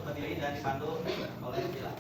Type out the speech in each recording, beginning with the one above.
berdiri dan dipandu oleh Bila.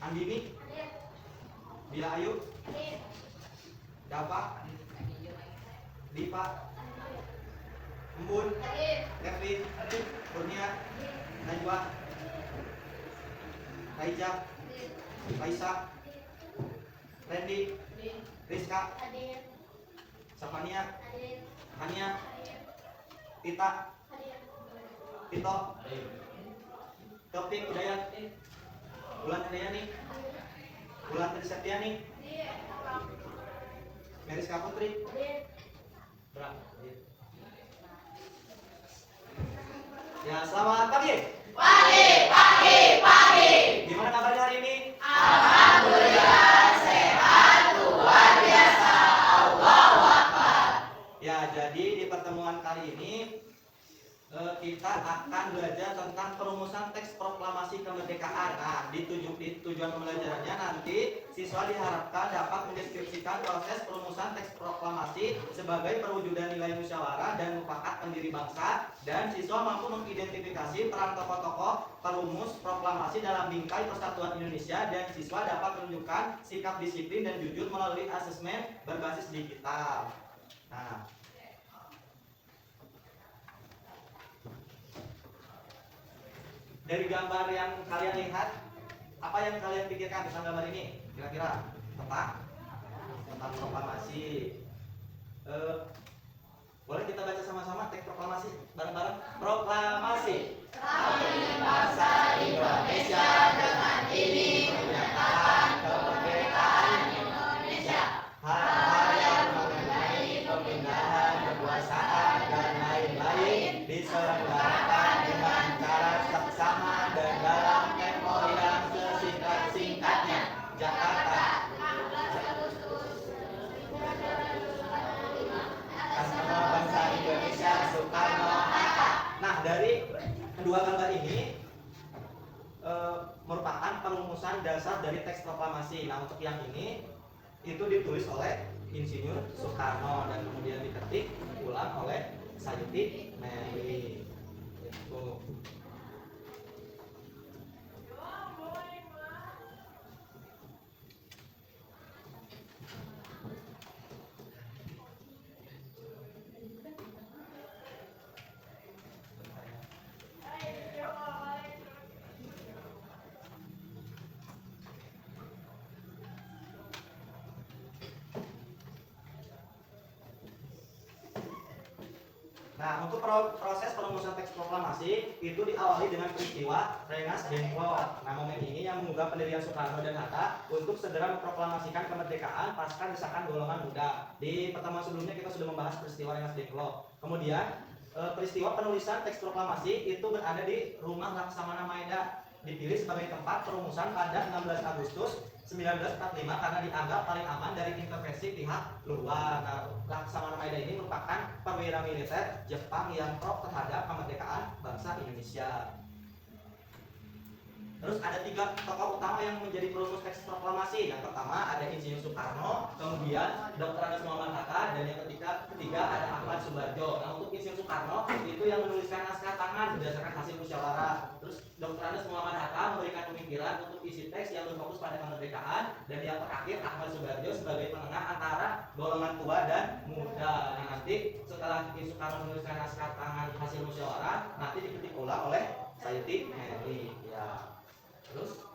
Andini, Bila Ayu, Dava, Dipa, Embun, Kevin, Kurnia, Najwa, Raija, Raisa, Randy, Rizka, Safania, Hania, Tita, Tito, Topik Hidayat, Bulan Hidayani, Bulan Triseptiani, Meriska Putri, ya selamat pagi. Pagi. Gimana kabarnya hari ini? Alhamdulillah sehat luar biasa. Allahu Akbar. Ya, jadi di pertemuan kali ini kita akan belajar tentang perumusan teks proklamasi kemerdekaan. Nah, di tujuan pembelajarannya nanti siswa diharapkan dapat mendeskripsikan proses perumusan teks proklamasi sebagai perwujudan nilai musyawarah dan mufakat pendiri bangsa, dan siswa mampu mengidentifikasi peran tokoh-tokoh perumus proklamasi dalam bingkai persatuan Indonesia, dan siswa dapat menunjukkan sikap disiplin dan jujur melalui asesmen berbasis digital. Nah, dari gambar yang kalian lihat, apa yang kalian pikirkan tentang gambar ini? Kira-kira tentang proklamasi. Boleh kita baca sama-sama teks proklamasi bareng-bareng? Proklamasi. Kami bangsa Indonesia dengan ini menyatakan kemerdekaan Indonesia. Hal-hal yang mengenai pemindahan kekuasaan dan lain-lain diselenggarakan dengan cara seksama dan dalam tempo yang sesingkat-singkatnya. Jakarta. Atas nama bangsa Indonesia, Soekarno-Hatta. Nah, dari kedua gambar ini merupakan perumusan dasar dari teks proklamasi. Nah, untuk yang ini itu ditulis oleh Insinyur Soekarno dan kemudian diketik ulang oleh Sayuti Mary. Itu. Nah, untuk proses perumusan teks proklamasi itu diawali dengan peristiwa Rengas Dengklok. Nah, momen ini yang mengubah pendirian Soekarno dan Hatta untuk segera memproklamasikan kemerdekaan pasca desakan golongan muda. Di pertemuan sebelumnya kita sudah membahas peristiwa Rengas Dengklok. Kemudian peristiwa penulisan teks proklamasi itu berada di rumah Laksamana Maeda. dipilih sebagai tempat perumusan pada 16 Agustus 1945 karena dianggap paling aman dari intervensi pihak luar. Nah, Laksamana Maeda ini merupakan perwira militer Jepang yang pro terhadap kemerdekaan bangsa Indonesia. Terus ada 3 tokoh utama yang menjadi perumus teks proklamasi. Yang pertama ada Insinyur Soekarno, kemudian Dr. Andes Muhammad Hatta, dan yang ketiga ada Ahmad Subarjo. Nah, untuk Insinyur Soekarno itu yang menuliskan naskah tangan berdasarkan hasil musyawarah. Terus Dr. Andes Muhammad Hatta memberikan pemikiran untuk isi teks yang berfokus pada kemerdekaan, dan yang terakhir Ahmad Subarjo sebagai penengah antara golongan tua dan muda. Nah, nanti setelah Insinyur Soekarno menuliskan naskah tangan hasil musyawarah, nanti diketik ulang oleh Sayuti Mary. Ya. Terus,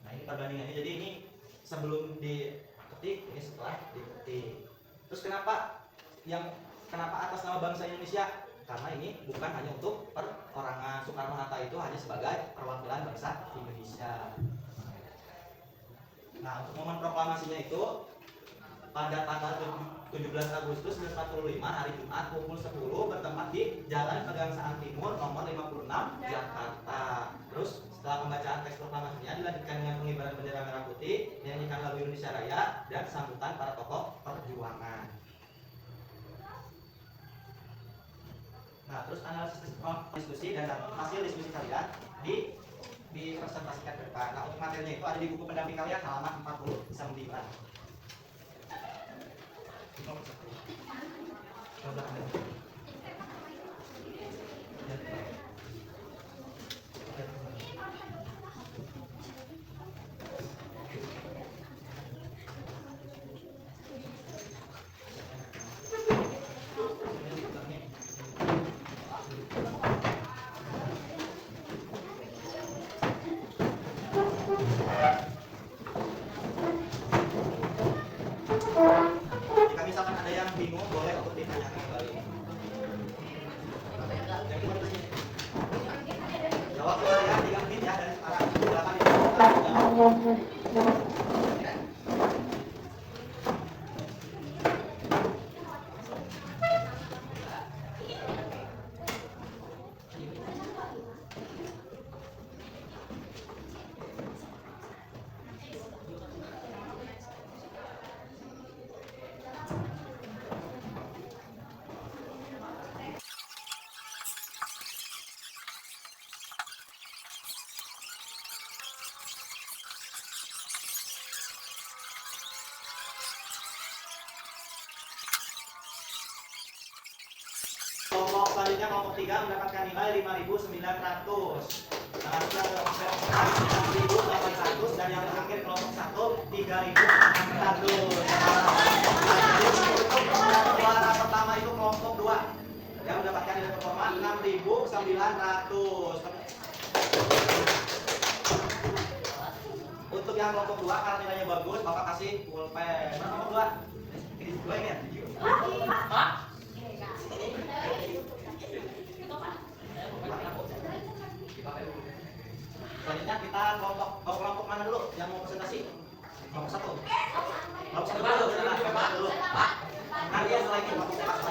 nah ini perbandingannya. Jadi ini sebelum diketik, ini setelah diketik. Terus kenapa atas nama bangsa Indonesia? Karena ini bukan hanya untuk perorangan. Soekarno Hatta itu hanya sebagai perwakilan bangsa Indonesia. Nah, untuk momen proklamasinya itu pada tanggal 17 Agustus 1945 hari Jumat pukul 10 bertempat di Jalan Pegangsaan Timur nomor 56 Jakarta. Terus setelah pembacaan teks proklamasinya dilanjutkan dengan pengibaran bendera merah putih, dinyanyikan lagu Indonesia Raya, dan sambutan para tokoh perjuangan. Nah, terus analisis diskusi dan hasil diskusi kalian dipresentasikan ke depan. Nah, untuk materinya itu ada di buku pendamping kalian halaman 49. Jika misalkan ada yang bingung, boleh untuk ditanyakan kembali. Jawab ya 3 menit ya dari sekarang. Silakan dijawab. Kelompok selanjutnya kelompok 3 mendapatkan nilai 5.900. Nah, kelompok 6.800 dan yang terakhir kelompok 1 3.600. Untuk juara pertama itu kelompok 2 yang mendapatkan nilai performa 6.900. Untuk yang kelompok 2 karena nilainya bagus, Bapak kasih pulpen. Kelompok 2. Ini 2 ini ya? Selanjutnya kita kelompok mana dulu yang mau presentasi? Kelompok 1. Kelompok 1 dulu, kelompok dulu. Nanti yang selanjutnya kelompok 4.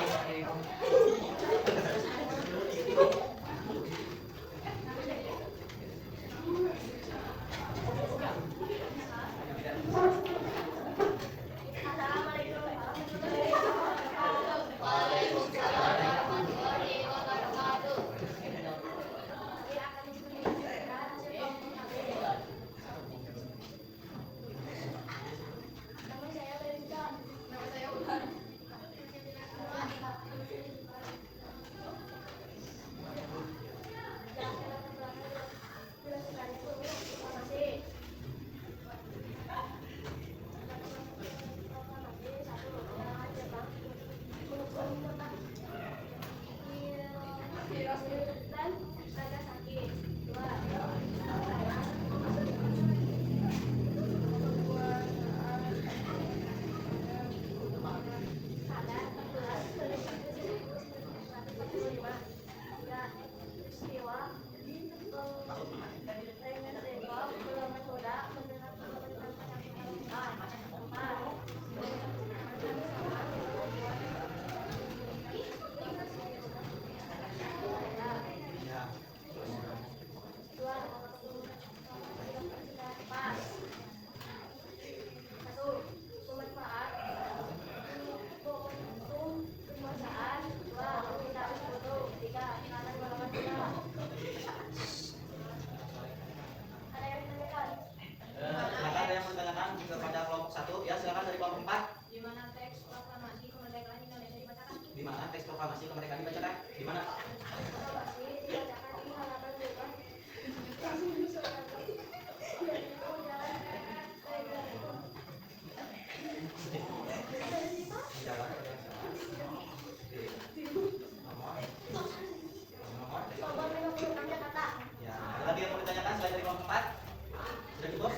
Sudah cukup?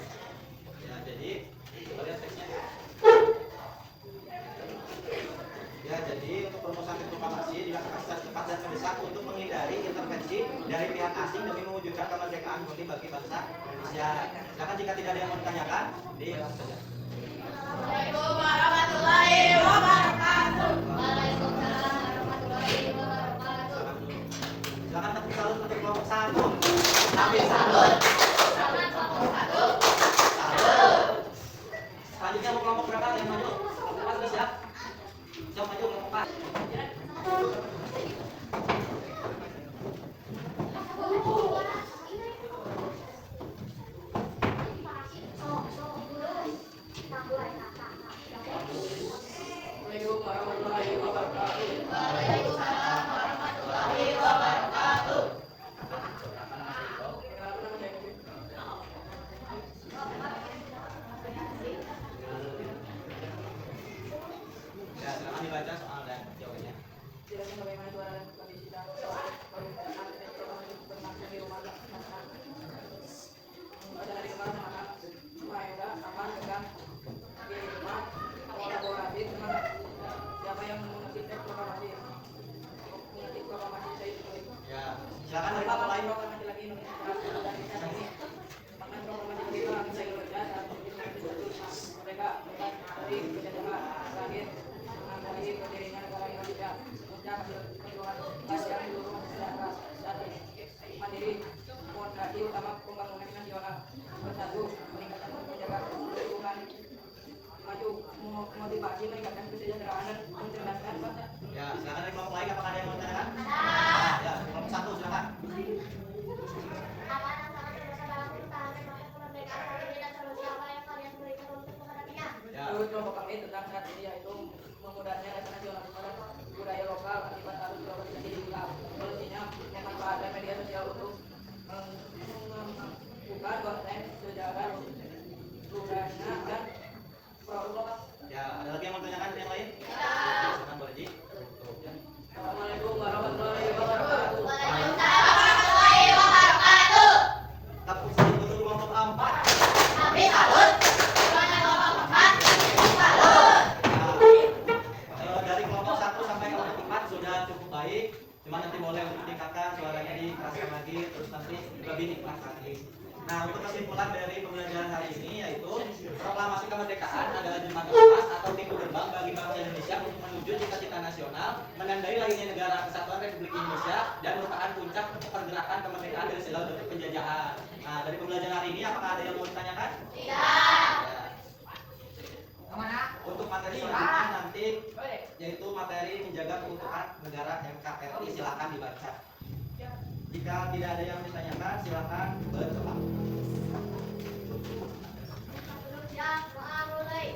Ya, jadi kita lihat teksnya. Ya, jadi untuk perumusan teks proklamasi dilakukan secara cepat dan mendesak untuk menghindari intervensi dari pihak asing demi mewujudkan kemerdekaan murni bagi bangsa Indonesia. Silakan jika tidak ada yang mau ditanyakan, langsung saja. Assalamualaikum warahmatullahi wabarakatuh. Waalaikumsalam warahmatullahi wabarakatuh. Silakan tepuk salut untuk kelompok 1. Kami salut. Silakan kelompok 1. Salut. Selanjutnya untuk kelompok berapa yang maju? Kelompok 4 sudah siap? Siap maju kelompok 4. Assalamualaikum warahmatullahi wabarakatuh. Waalaikumsalam warahmatullahi wabarakatuh. Ya, silakan dibaca soal dan jawabannya. Jelaskan bagaimana suara dan kondisi dan pemerintahan dan proklamasi berlangsung di rumah masyarakat. Baca dari kemarin anak Maeda aman tegang di rumah kolaboratif dengan siapa yang mengerti teks proklamasi mengerti proklamasi saya itu Ya, silakan dari kelompok lain. proklamasi lagi Indonesia dan kita ini makna proklamasi kita saya Indonesia dan mereka dari penjajahan terakhir mengakhiri berdirinya negara Indonesia puncak perjuangan panjang seluruh masyarakat dan mandiri fondasi utama pembangunan nasional bersatu meningkatkan menjaga lingkungan maju motivasi meningkatkan kesejahteraan dan mencerdaskan bangsa. Ya, silakan dari kelompok lain apakah ada yang mau ditanyakan? Ya, kelompok 1 silakan. Apa tantangan terbesar dalam pertahanan masa kemerdekaan hari ini dan solusi apa yang kalian berikan untuk menghadapinya? Ya, Menurut kelompok kami tentang strategi yaitu memudahnya rasa nasionalisme dan budaya lokal akibat arus globalisasi digital. Solusinya memanfaatkan media sosial untuk membuka konten sejarah budaya dan produk lokal. ya, ada lagi yang mau ditanyakan yang lain? Silakan boleh Ji. Ya. Assalamualaikum warahmatullahi wabarakatuh. Waalaikumsalam warahmatullahi wabarakatuh. Tepuk salut untuk kelompok 4. Kami salut. Silakan kelompok 4. Salut. Dari kelompok 1 sampai kelompok 4 sudah cukup baik. Cuma nanti boleh untuk ditingkatkan suaranya dikeraskan lagi, terus nanti lebih nikmat lagi. Nah, untuk kesimpulan dari pembelajaran hari ini yaitu proklamasi kemerdekaan adalah jembatan emas atau pintu gerbang bagi bangsa Indonesia untuk menuju cita-cita nasional, menandai lahirnya negara kesatuan Republik Indonesia dan merupakan puncak pergerakan kemerdekaan dari segala bentuk penjajahan. Nah, dari pembelajaran hari ini apakah ada yang mau ditanyakan? Tidak. Ya. Untuk materi selanjutnya nanti yaitu materi menjaga keutuhan negara NKRI, silakan dibaca. Jika tidak ada yang ditanyakan, silakan berkembang. Yang mulai.